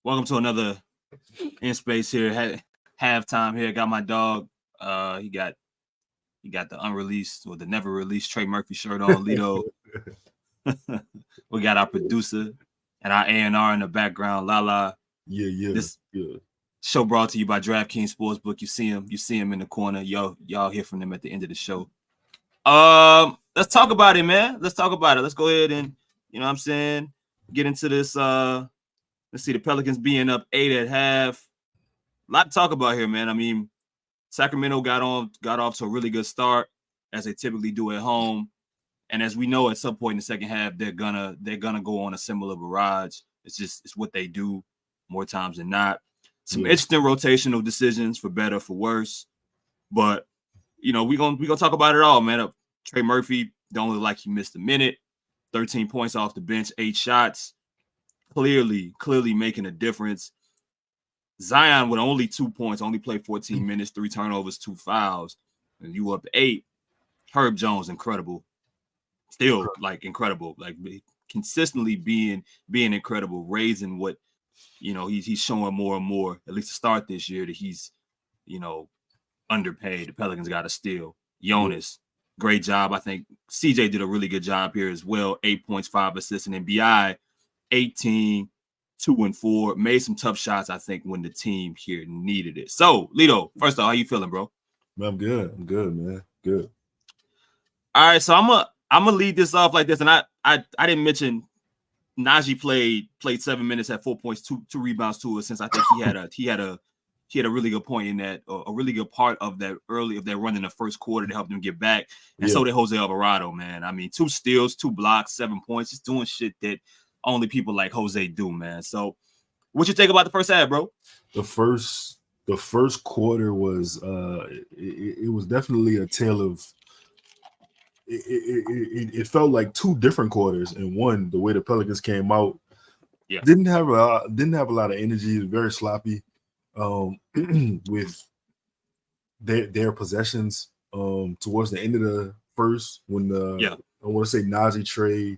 Welcome to another In Space here. Halftime here. Got my dog. He got the unreleased or the never released Trey Murphy shirt on. Lito. We got our producer and our A&R in the background. Lala. Yeah. This show brought to you by DraftKings Sportsbook. You see him in the corner. Y'all hear from them at the end of the show. Let's talk about it, man. Let's talk about it. Let's go ahead and get into this. Let's see, the Pelicans being up 8 at half. A lot to talk about here, man. I mean, Sacramento got off to a really good start, as they typically do at home. And as we know, at some point in the second half, they're gonna go on a similar barrage. It's what they do more times than not. Some interesting rotational decisions for better, for worse. But we're gonna talk about it all, man. Trey Murphy don't look like he missed a minute. 13 points off the bench, 8 shots. Clearly making a difference. Zion with only 2 points, only played 14 minutes, 3 turnovers, 2 fouls, and you up 8. Herb Jones, incredible. Still, incredible. Consistently being incredible, raising what, he's showing more and more, at least to start this year, that he's, underpaid. The Pelicans got to steal. Jonas, great job. I think CJ did a really good job here as well. 8 points, 5 assists, and then BI, 18, 2 and 4, made some tough shots, I think, when the team here needed it. So, Lito, first off, how you feeling, bro? I'm good, man. Good. All right, so I'm gonna lead this off like this, and I didn't mention Najee played 7 minutes, had 4 points, two rebounds, 2 assists. I think he had a really good point in that, a really good part of that run in the first quarter to help them get back. And so did Jose Alvarado, man. I mean, 2 steals, 2 blocks, 7 points, just doing shit that only people like Jose do, man. So what you think about the first half, bro? The first quarter was it was definitely a tale of it felt like 2 different quarters in one. The way the Pelicans came out, didn't have a lot of energy. It was very sloppy with their possessions towards the end of the first, when I want to say Najee, Trey,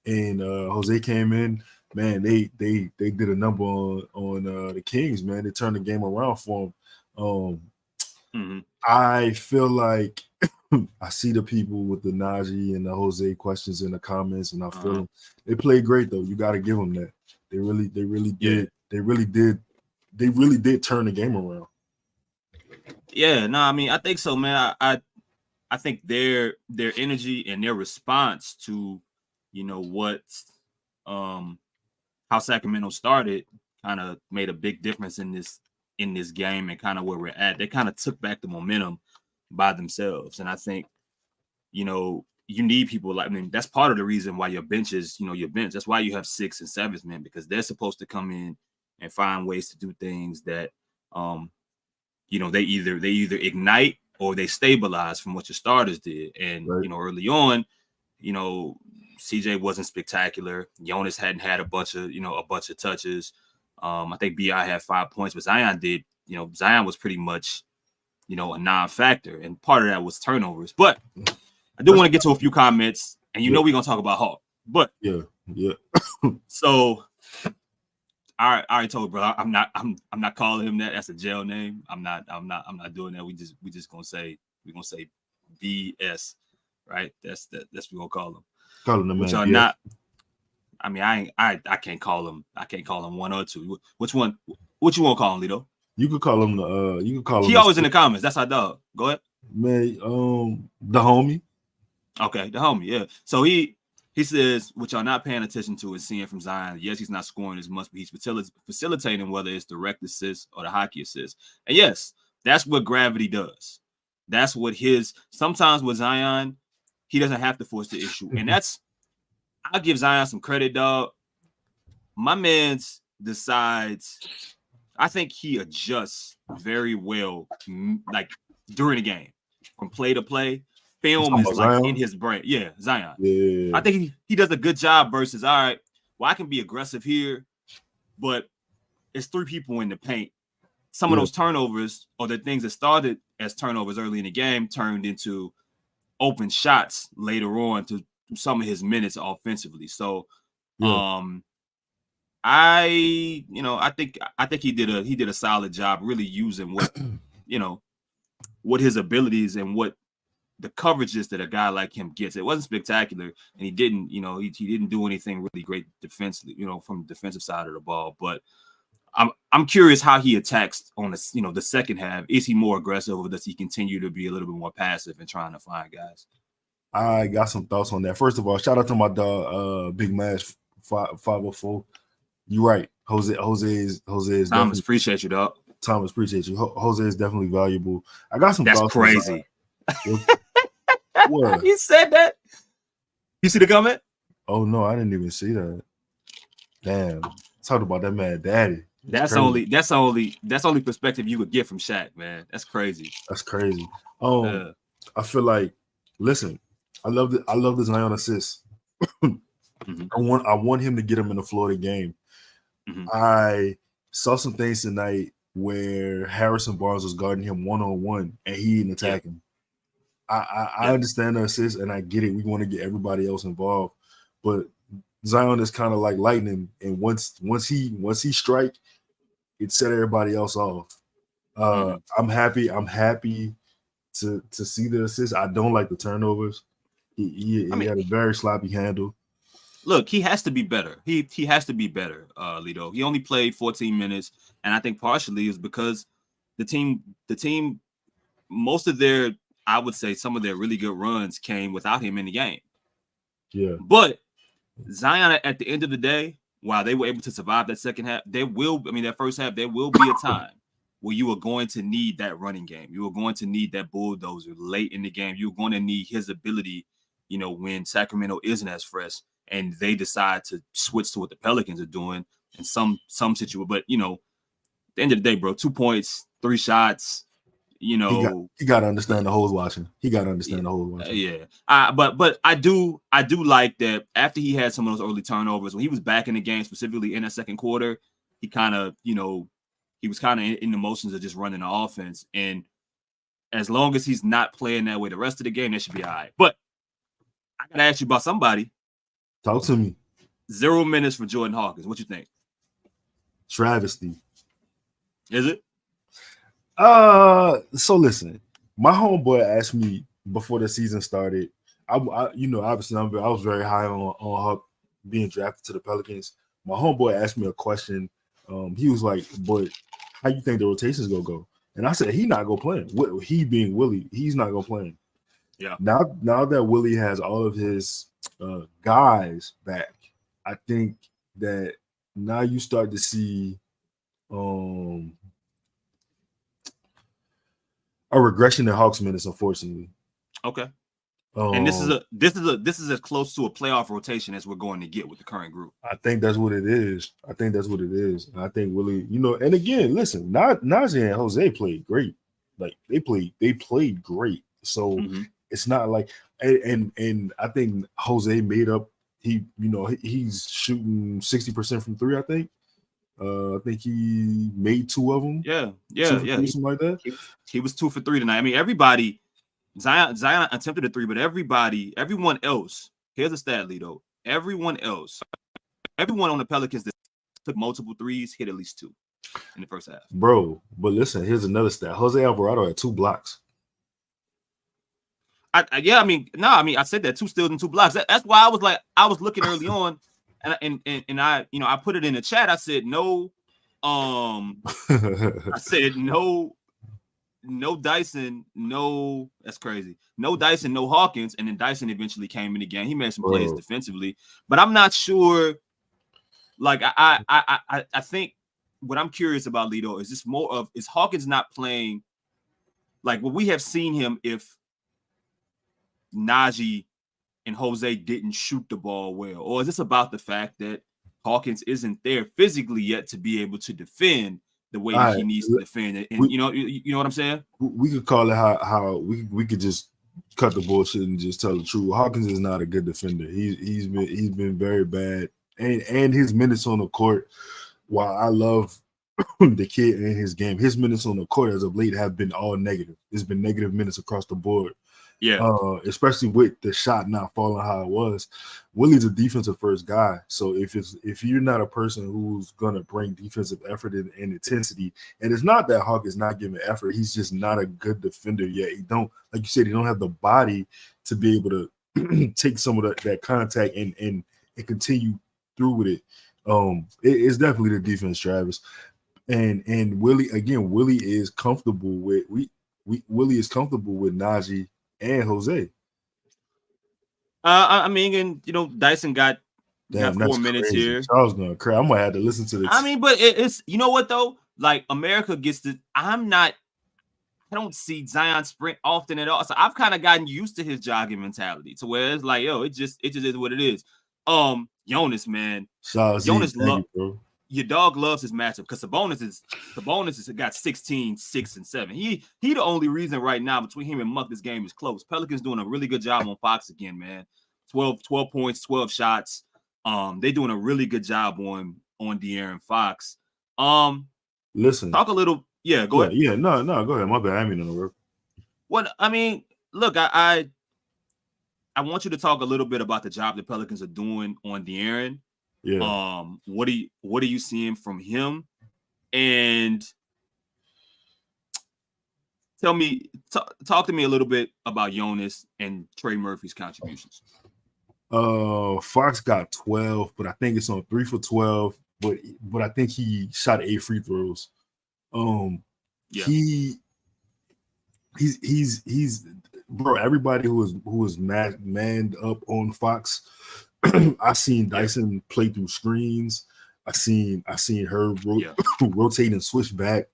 and Jose came in. Man, they did a number on the Kings, man. They turned the game around for them. I feel like I see the people with the Najee and the Jose questions in the comments, and I feel them. They played great, though. You got to give them that. They really did. They really did turn the game around. Yeah, no, I mean, I think so, man. I think their energy and their response to what how Sacramento started kind of made a big difference in this game and kind of where we're at. They kind of took back the momentum by themselves. And I think, you need people that's part of the reason why your bench is, your bench. That's why you have 6th and 7th men, because they're supposed to come in and find ways to do things that, they either ignite or they stabilize from what your starters did. And, early on, CJ wasn't spectacular. Jonas hadn't had a bunch of touches. I think BI had 5 points, but Zion did. Zion was pretty much, a non-factor, and part of that was turnovers. But I do want to get to a few comments, and we're gonna talk about Hawk. But So I already told bro, I'm not calling him that. That's a jail name. I'm not doing that. We just gonna say BS, right? That's what we're gonna call him. Call him the man. Which are not. I mean, I can't call him. I can't call him one or two. Which one? What you want to call him, Lito? You could call him the. You could call him. He always in the comments. That's our dog. Go ahead. Man, the homie. Okay, the homie. Yeah. So he says, what y'all not paying attention to is seeing from Zion. Yes, he's not scoring as much, but he's facilitating, whether it's direct assist or the hockey assist. And yes, that's what gravity does. That's what sometimes with Zion, he doesn't have to force the issue. And I'll give Zion some credit, dog. My man's decides, I think he adjusts very well, during the game, from play to play. Film is in his brain. Yeah, Zion. Yeah. I think he does a good job versus, all right, well, I can be aggressive here, but it's 3 people in the paint. Some of those turnovers, or the things that started as turnovers early in the game, turned into open shots later on to some of his minutes offensively. So I think he did a solid job really using what what his abilities and what the coverages that a guy like him gets. It wasn't spectacular, and he didn't he didn't do anything really great defensively, from the defensive side of the ball. But I'm curious how he attacks on the the second half. Is he more aggressive, or does he continue to be a little bit more passive and trying to find guys? I got some thoughts on that. First of all, shout out to my dog, Big Mash 504. You're right. Jose is Thomas, appreciate you, dog. Thomas, appreciate you. Jose is definitely valuable. I got some That's thoughts. Crazy. What? He said that. You see the comment? Oh no, I didn't even see that. Damn. Talk about that man, daddy. That's only perspective you would get from Shaq, man. That's crazy. That's crazy. I feel like, listen, I love the Zion assist. Mm-hmm. I want him to get him in the Florida game. Mm-hmm. I saw some things tonight where Harrison Barnes was guarding him one-on-one and he didn't attack him. I understand the assist and I get it. We want to get everybody else involved, but Zion is kind of like lightning, and once he strike, it set everybody else off. I'm happy to see the assist. I don't like the turnovers. He had a very sloppy handle. Look, he has to be better. He has to be better, Lito. He only played 14 minutes, and I think partially is because the team, most of their, I would say some of their really good runs came without him in the game. Yeah. But Zion, at the end of the day, while they were able to survive that second half, that first half, there will be a time where you are going to need that running game. You are going to need that bulldozer late in the game. You're going to need his ability, when Sacramento isn't as fresh and they decide to switch to what the Pelicans are doing in some situation. But, at the end of the day, bro, 2 points, 3 shots, he got to understand the hoes watching. He got to understand the hoes watching. Yeah. But I do like that after he had some of those early turnovers, when he was back in the game, specifically in that second quarter, he kind of, he was kind of in the motions of just running the offense. And as long as he's not playing that way the rest of the game, that should be all right. But I got to ask you about somebody. Talk to me. 0 minutes for Jordan Hawkins. What you think? Travesty. Is it? So listen, my homeboy asked me before the season started. Obviously I was very high on Hawk being drafted to the Pelicans. My homeboy asked me a question. He was like, "But how you think the rotation's gonna go?" And I said, "He not gonna play him." He being Willie, he's not gonna play him. Yeah. Now that Willie has all of his guys back, I think that now you start to see a regression in Hawks minutes, unfortunately. Okay. And this is as close to a playoff rotation as we're going to get with the current group. I think that's what it is. I think Willie, and again, listen, Najee and Jose played great. Like they played great. So it's not like, and I think Jose made up. He's shooting 60% from 3. I think. I think he made 2 of them. Yeah. Something like that. He was 2 for 3 tonight. I mean, everybody. Zion attempted a 3, but everyone else. Here's a stat, Lito. Everyone on the Pelicans that took multiple threes hit at least 2 in the first half. Bro, but listen, here's another stat. Jose Alvarado had 2 blocks. I said that 2 steals and 2 blocks. That's why I was looking early on. And I put it in the chat. I said no. I said no Dyson, no. That's crazy. No Dyson, no Hawkins, and then Dyson eventually came in the game. He made some plays defensively, but I'm not sure. Like I think what I'm curious about, Lito, is this more of is Hawkins not playing like what we have seen him if Najee and Jose didn't shoot the ball well, or is this about the fact that Hawkins isn't there physically yet to be able to defend the way that he needs to defend it? And you know what I'm saying? We could call it how we could just cut the bullshit and just tell the truth. Hawkins is not a good defender. He's been very bad, and his minutes on the court. While I love the kid and his game, his minutes on the court as of late have been all negative. It's been negative minutes across the board. Yeah. Especially with the shot not falling how it was. Willie's a defensive first guy. So if you're not a person who's gonna bring defensive effort and intensity, and it's not that Hawk is not giving effort, he's just not a good defender yet. He don't, like you said, he don't have the body to be able to take some of that contact and continue through with it. It's definitely the defense, Travis. And Willie is comfortable with Willie is comfortable with Najee and Jose. I mean, and Dyson got 4 minutes crazy. here. Charles gonna cry. I'm gonna have to listen to this. I mean, but it's you know what though? Like America gets to. I don't see Zion sprint often at all. So I've kind of gotten used to his jogging mentality to where it's like, yo, it just is what it is. Jonas, man. Jonas your dog loves his matchup because Sabonis has got 16, 6, and 7. He the only reason right now between him and Muck this game is close. Pelicans doing a really good job on Fox again, man. 12 points, 12 shots. They're doing a really good job on De'Aaron Fox. Listen, talk a little. Yeah, go ahead. Yeah, no, go ahead. My bad. I mean, no. What I mean, look, I want you to talk a little bit about the job the Pelicans are doing on De'Aaron. Yeah. What are you seeing from him? And tell me, talk to me a little bit about Jonas and Trey Murphy's contributions. Fox got 12, but I think it's on 3 for 12. But I think he shot 8 free throws. Yeah. He's bro. Everybody who was manned up on Fox. I seen Dyson play through screens. I seen her rotate and switch back.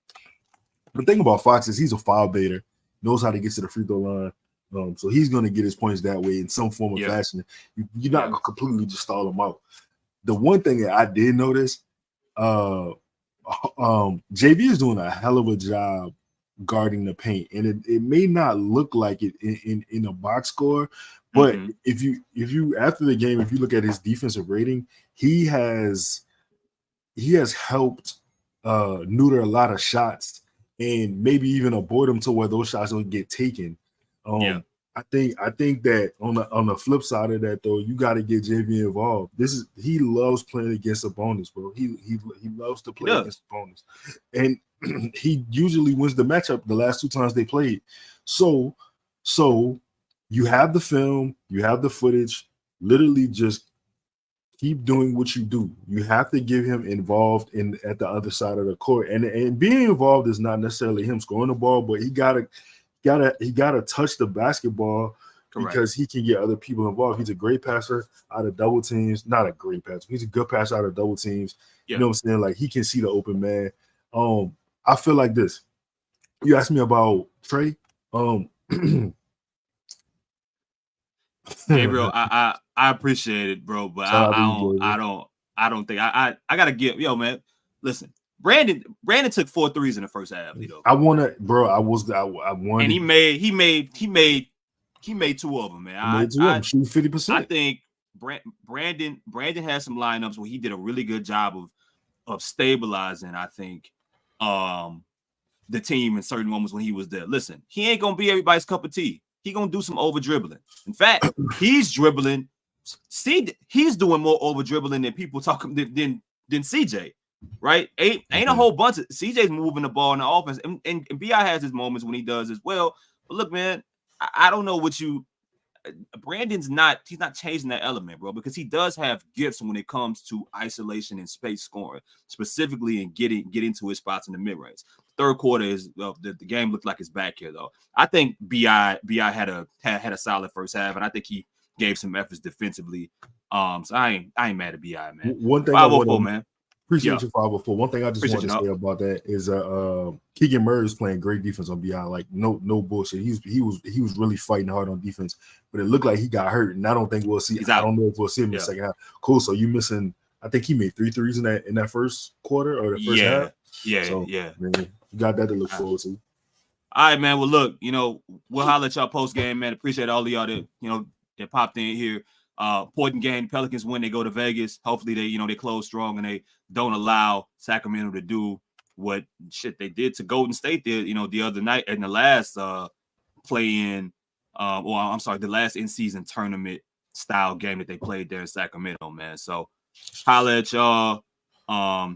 The thing about Fox is he's a foul baiter, knows how to get to the free throw line. So he's going to get his points that way in some form of fashion. You're not going to completely just stall him out. The one thing that I did notice, JV is doing a hell of a job guarding the paint, and it may not look like it in a box score, but if you after the game, if you look at his defensive rating, he has helped neuter a lot of shots and maybe even avoid them to where those shots don't get taken. I think that on the flip side of that though, you got to get JV involved. He loves playing against opponents, bro. He loves to play against opponents, and he usually wins the matchup the last 2 times they played. So you have the film, you have the footage. Literally, just keep doing what you do. You have to get him involved at the other side of the court, and being involved is not necessarily him scoring the ball, but he gotta touch the basketball. Correct. Because he can get other people involved. He's a great passer out of double teams. Not a great passer. He's a good passer out of double teams. Yeah. You know what I'm saying? Like he can see the open man. I feel like this. You asked me about Trey. Hey, bro, I appreciate it, bro, but I don't think I gotta give man. Listen, Brandon took 4 threes in the first half. I wanted, and he made 2 of them, man. I shooting 50%. I think Brandon has some lineups where he did a really good job of stabilizing. I think the team in certain moments when he was there. Listen, he ain't gonna be everybody's cup of tea. He gonna do some over dribbling. In fact, he's dribbling. See, he's doing more over dribbling than people talking than CJ. Right? Ain't a whole bunch of CJ's moving the ball in the offense, and BI has his moments when he does as well. But look, man, I don't know what you. Brandon's not. He's not changing that element, bro, because he does have gifts when it comes to isolation and space scoring, specifically in getting to his spots in the mid range. Third quarter is the game looked like it's back here though. I think BI had a solid first half, and I think he gave some efforts defensively. So I ain't mad at BI, man. One thing 504, man. Appreciate you 504. One thing I just want to say about that is Keegan Murray is playing great defense on BI. Like no bullshit. He was really fighting hard on defense, but it looked like he got hurt, and I don't think we'll see. I don't know if we'll see him in the second half. Cool. So you missing? I think he made 3 threes in that first quarter or the first half. Yeah. Man, you got that to look forward to. All right, man. Well, look, we'll holler at y'all post game, man. Appreciate all of y'all that popped in here. Important game. Pelicans win. They go to Vegas. Hopefully they close strong and they don't allow Sacramento to do what shit they did to Golden State the other night in the last play-in I'm sorry, the last in-season tournament style game that they played there in Sacramento, man. So holla at y'all.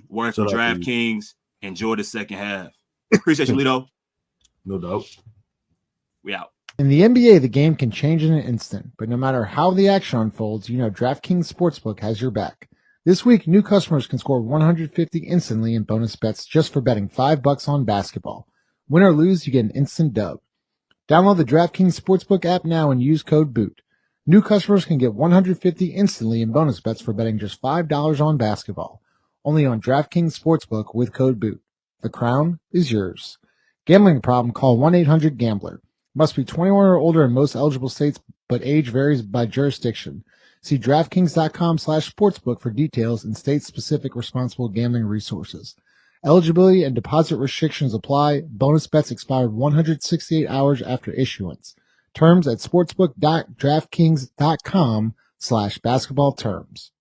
Work for DraftKings. Enjoy the second half. Appreciate you, Lito. No doubt. We out. In the NBA, the game can change in an instant, but no matter how the action unfolds, you know DraftKings Sportsbook has your back. This week, new customers can score $150 instantly in bonus bets just for betting $5 on basketball. Win or lose, you get an instant dub. Download the DraftKings Sportsbook app now and use code BOOT. New customers can get $150 instantly in bonus bets for betting just $5 on basketball. Only on DraftKings Sportsbook with code BOOT. The crown is yours. Gambling problem? Call 1-800-GAMBLER. Must be 21 or older in most eligible states, but age varies by jurisdiction. See DraftKings.com/sportsbook for details and state-specific responsible gambling resources. Eligibility and deposit restrictions apply. Bonus bets expire 168 hours after issuance. Terms at sportsbook.draftkings.com/basketball terms.